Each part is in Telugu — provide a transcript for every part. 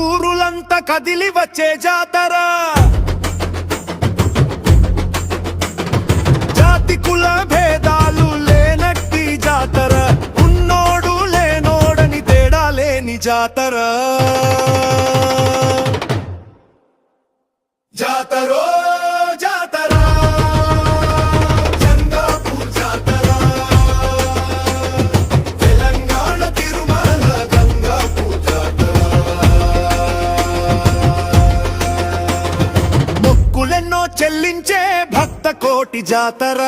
ఊరులంతా కదిలి వచ్చే జాతర జాతి కుల భేదాలు లేనట్టి జాతర ఉన్నోడు లేనోడని తేడా లేని జాతర జాతరో చెల్లించే భక్త కోటి జాతర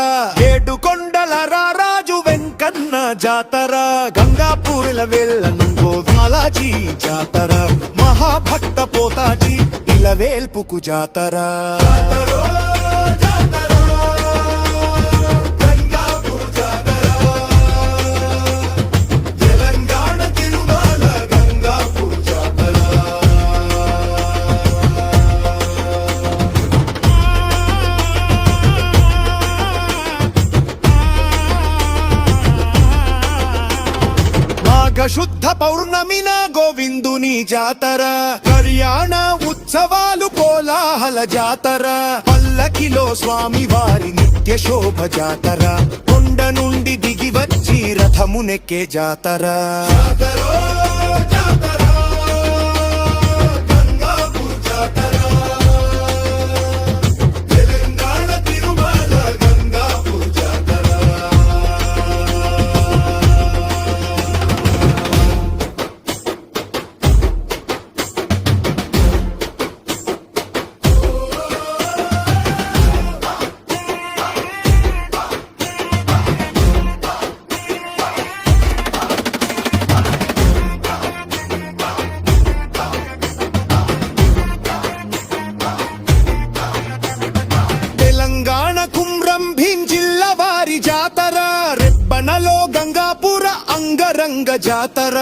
ఏడుకొండల రాజు వెంకన్న జాతర గంగాపూర్ల వెళ్ళను గోవిందలాజీ జాతర మహాభక్త పోతాజీ ఇలవేల్పుకు జాతర శుద్ధ పౌర్ణమిన గోవిందుని జాతర కళ్యాణ ఉత్సవాలు కోలాహల జాతర పల్లకిలో స్వామి వారి నిత్య శోభ జాతర కొండ నుండి దిగి వచ్చి రథమునెక్కే జాతర జాతర రెబ్బనలో గంగాపుర అంగరంగ జాతర